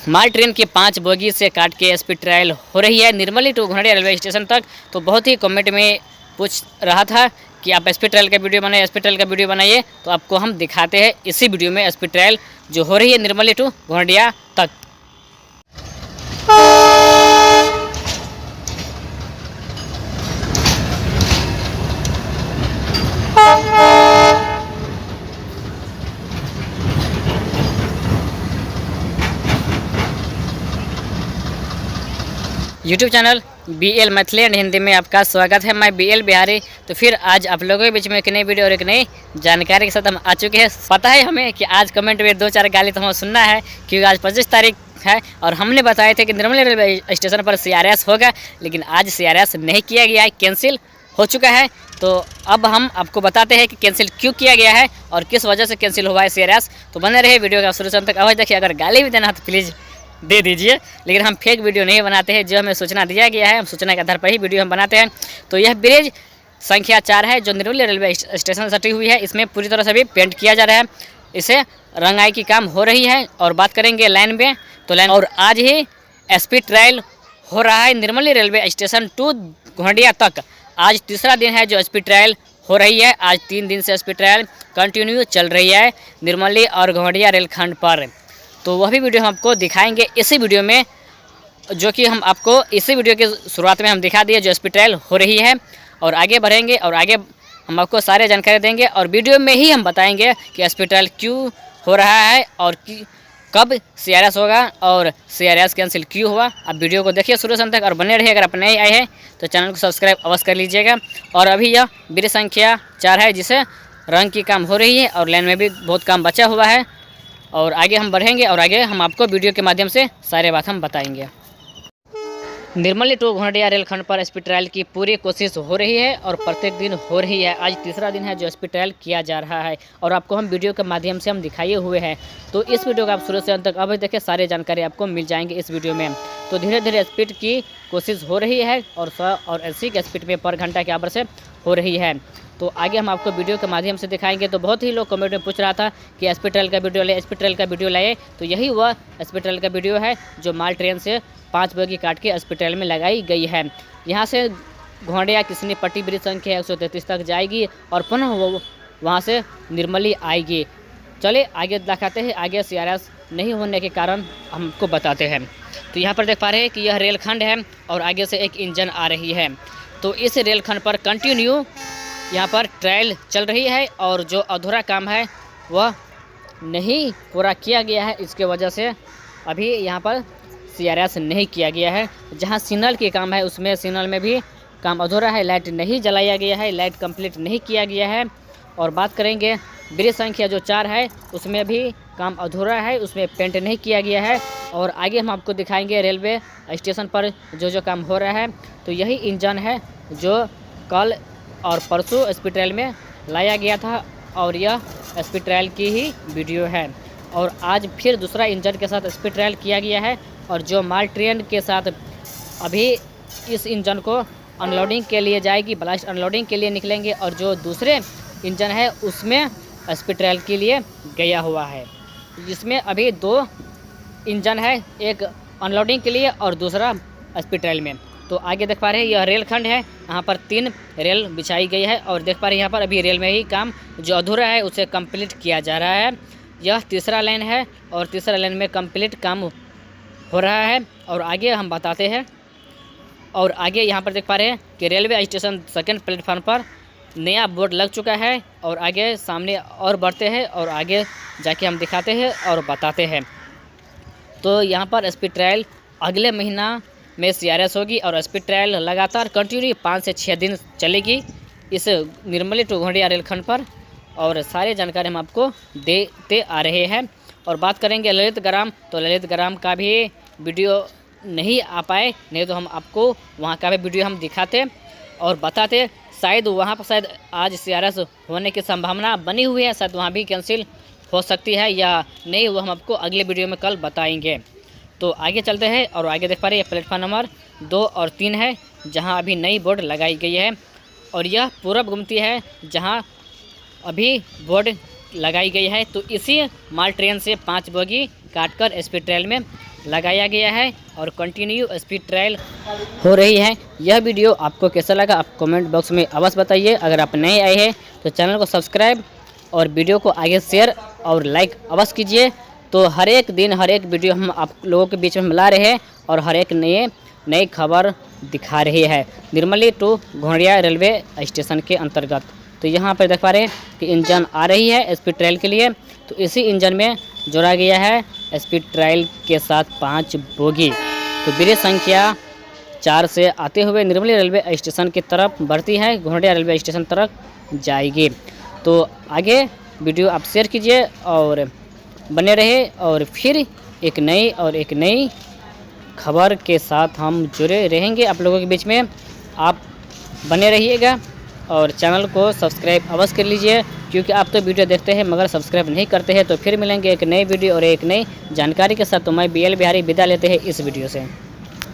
माल train की 5 bogie से काट के स्पीड ट्रायल हो रही है निर्मली टू घोड़िया रेलवे स्टेशन तक। तो बहुत ही कमेंट में पूछ रहा था कि आप स्पीड ट्रायल का वीडियो बनाइए, स्पीड ट्रायल का वीडियो बनाइए। तो आपको हम दिखाते हैं इसी वीडियो में स्पीड ट्रायल जो हो रही है निर्मली टू घोड़िया तक। YouTube channel BL Maithili and Hindi में आपका स्वागत है। मैं BL बिहारी। तो फिर आज आप लोगों के बीच में एक नई वीडियो और एक नई जानकारी के साथ हम आ चुके हैं। पता है हमें कि आज कमेंट में 2-4 गाली तो हमें सुनना है क्योंकि आज 25 तारीख है और हमने बताए थे कि निर्मली रेलवे स्टेशन पर CRS होगा, लेकिन आज CRS नहीं किया गया है, कैंसिल हो चुका है। तो अब हम आपको बताते हैं कि कैंसिल क्यों किया गया है और किस वजह से कैंसिल हुआ है CRS। तो बने रहे वीडियो का शुरू से अंत तक। आवाज़ देखिए, अगर गाली भी देना है तो प्लीज़ दे दीजिए, लेकिन हम फेक वीडियो नहीं बनाते हैं। जो हमें सूचना दिया गया है हम सूचना के आधार पर ही वीडियो हम बनाते हैं। तो यह ब्रिज संख्या 4 है जो निर्मली रेलवे स्टेशन से सटी हुई है। इसमें पूरी तरह से भी पेंट किया जा रहा है, इसे रंगाई की काम हो रही है। और बात करेंगे लाइन में, तो लाइन और आज ही स्पीड ट्रायल हो रहा है निर्मली रेलवे स्टेशन टू घोड़िया तक। आज तीसरा दिन है जो स्पीड ट्रायल हो रही है। आज 3 दिन से स्पीड ट्रायल कंटिन्यू चल रही है निर्मली और घोड़िया रेलखंड पर। तो वह भी वीडियो हम आपको दिखाएंगे इसी वीडियो में, जो कि हम आपको इसी वीडियो के शुरुआत में हम दिखा दिए जो स्पीड ट्रायल हो रही है। और आगे बढ़ेंगे और आगे हम आपको सारे जानकारी देंगे और वीडियो में ही हम बताएंगे कि स्पीड ट्रायल क्यों हो रहा है और कब CRS होगा और CRS कैंसिल क्यों हुआ। आप वीडियो को देखिए शुरू से अंत तक और बने रहिए। अगर आप नए आए हैं तो चैनल को सब्सक्राइब अवश्य कर लीजिएगा। और अभी यह ब्रिज संख्या 4 है जिसे रंग की काम हो रही है और लाइन में भी बहुत काम बचा हुआ है। और आगे हम बढ़ेंगे और आगे हम आपको वीडियो के माध्यम से सारे बात हम बताएंगे। निर्मली टू घोड़िया रेलखंड पर स्पीड ट्रायल की पूरी कोशिश हो रही है और प्रत्येक दिन हो रही है। आज तीसरा दिन है जो स्पीड ट्रायल किया जा रहा है और आपको हम वीडियो के माध्यम से हम दिखाए हुए हैं। तो इस वीडियो का आप शुरू से अंत तक अभी देखिए, सारी जानकारी आपको मिल जाएंगे इस वीडियो में। तो धीरे धीरे स्पीड की कोशिश हो रही है और 100 और 80 के स्पीड में पर घंटा के आवर से हो रही है। तो आगे हम आपको वीडियो के माध्यम से दिखाएंगे। तो बहुत ही लोग कमेंट में पूछ रहा था कि स्पीड ट्रायल का वीडियो ले, स्पीड ट्रायल का वीडियो लाए। तो यही वह स्पीड ट्रायल का वीडियो है जो माल ट्रेन से 5 बोगी काट के स्पीड ट्रायल में लगाई गई है। यहाँ से घोड़िया किसनी पट्टी ब्रिज संख्या 133 तक जाएगी और पुनः वो वहाँ से निर्मली आएगी। चलिए आगे दिखाते हैं। आगे CRS नहीं होने के कारण हमको बताते हैं। तो यहाँ पर देख पा रहे हैं कि यह रेलखंड है और आगे से एक इंजन आ रही है। तो इस रेलखंड पर कंटिन्यू यहाँ पर ट्रायल चल रही है और जो अधूरा काम है वह नहीं पूरा किया गया है। इसके वजह से अभी यहाँ पर CRS नहीं किया गया है। जहाँ सिग्नल की काम है उसमें सिग्नल में भी काम अधूरा है, लाइट नहीं जलाया गया है, लाइट कंप्लीट नहीं किया गया है। और बात करेंगे ब्रिज संख्या जो 4 है उसमें भी काम अधूरा है, उसमें पेंट नहीं किया गया है। और आगे हम आपको दिखाएंगे रेलवे स्टेशन पर जो काम हो रहा है। तो यही इंजन है जो कल और परसों स्पीड ट्रायल में लाया गया था और यह स्पीड ट्रायल की ही वीडियो है। और आज फिर दूसरा इंजन के साथ स्पीड ट्रायल किया गया है और जो माल ट्रेन के साथ अभी इस इंजन को अनलोडिंग के लिए जाएगी, ब्लास्ट अनलोडिंग के लिए निकलेंगे। और जो दूसरे इंजन है उसमें स्पीड ट्रायल के लिए गया हुआ है, जिसमें अभी 2 इंजन है, एक अनलोडिंग के लिए और दूसरा स्पीड ट्रायल में। तो आगे देख पा रहे हैं यह रेलखंड है, यहाँ पर 3 रेल बिछाई गई है और देख पा रहे हैं यहाँ पर अभी रेल में ही काम जो अधूरा है उसे कंप्लीट किया जा रहा है। यह तीसरा लाइन है और तीसरा लाइन में कंप्लीट काम हो रहा है। और आगे हम बताते हैं। और आगे यहाँ पर देख पा रहे हैं कि रेलवे स्टेशन 2nd प्लेटफार्म पर नया बोर्ड लग चुका है। और आगे सामने और बढ़ते हैं और आगे जाके हम दिखाते हैं और बताते हैं। तो यहाँ पर स्पीड ट्रायल अगले महीना में CRS होगी और स्पीड ट्रायल लगातार कंटिन्यू 5 से 6 दिन चलेगी इस निर्मली टू घोड़िया रेलखंड पर। और सारे जानकारी हम आपको देते आ रहे हैं। और बात करेंगे ललित ग्राम, तो ललित ग्राम का भी वीडियो नहीं आ पाए, नहीं तो हम आपको वहाँ का भी वीडियो हम दिखाते और बताते। शायद वहाँ पर शायद आज CRS होने की संभावना बनी हुई है, शायद वहाँ भी कैंसिल हो सकती है या नहीं, वो हम आपको अगले वीडियो में कल बताएंगे। तो आगे चलते हैं और आगे देख पा रहे हैं प्लेटफार्म नंबर 2 और 3 है जहां अभी नई बोर्ड लगाई गई है। और यह पूरब गुमती है जहां अभी बोर्ड लगाई गई है। तो इसी माल ट्रेन से 5 बोगी काटकर स्पीड ट्रायल में लगाया गया है और कंटिन्यू स्पीड ट्रायल हो रही है। यह वीडियो आपको कैसा लगा आप कमेंट बॉक्स में अवश्य बताइए। अगर आप नए आए हैं तो चैनल को सब्सक्राइब और वीडियो को आगे शेयर और लाइक अवश्य कीजिए। तो हर एक दिन हर एक वीडियो हम आप लोगों के बीच में मिला रहे हैं और हर एक नई खबर दिखा रही है निर्मली टू घोड़िया रेलवे स्टेशन के अंतर्गत। तो यहाँ पर देख पा रहे हैं कि इंजन आ रही है स्पीड ट्रायल के लिए। तो इसी इंजन में जोड़ा गया है स्पीड ट्रायल के साथ 5 बोगी। तो ब्रिज संख्या 4 से आते हुए निर्मली रेलवे स्टेशन की तरफ बढ़ती है, घोड़िया रेलवे स्टेशन तरफ जाएगी। तो आगे वीडियो आप शेयर कीजिए और बने रहे और फिर एक नई खबर के साथ हम जुड़े रहेंगे आप लोगों के बीच में। आप बने रहिएगा और चैनल को सब्सक्राइब अवश्य कर लीजिए, क्योंकि आप तो वीडियो देखते हैं मगर सब्सक्राइब नहीं करते हैं। तो फिर मिलेंगे एक नई वीडियो और एक नई जानकारी के साथ। तो मैं BL बिहारी विदा लेते हैं इस वीडियो से।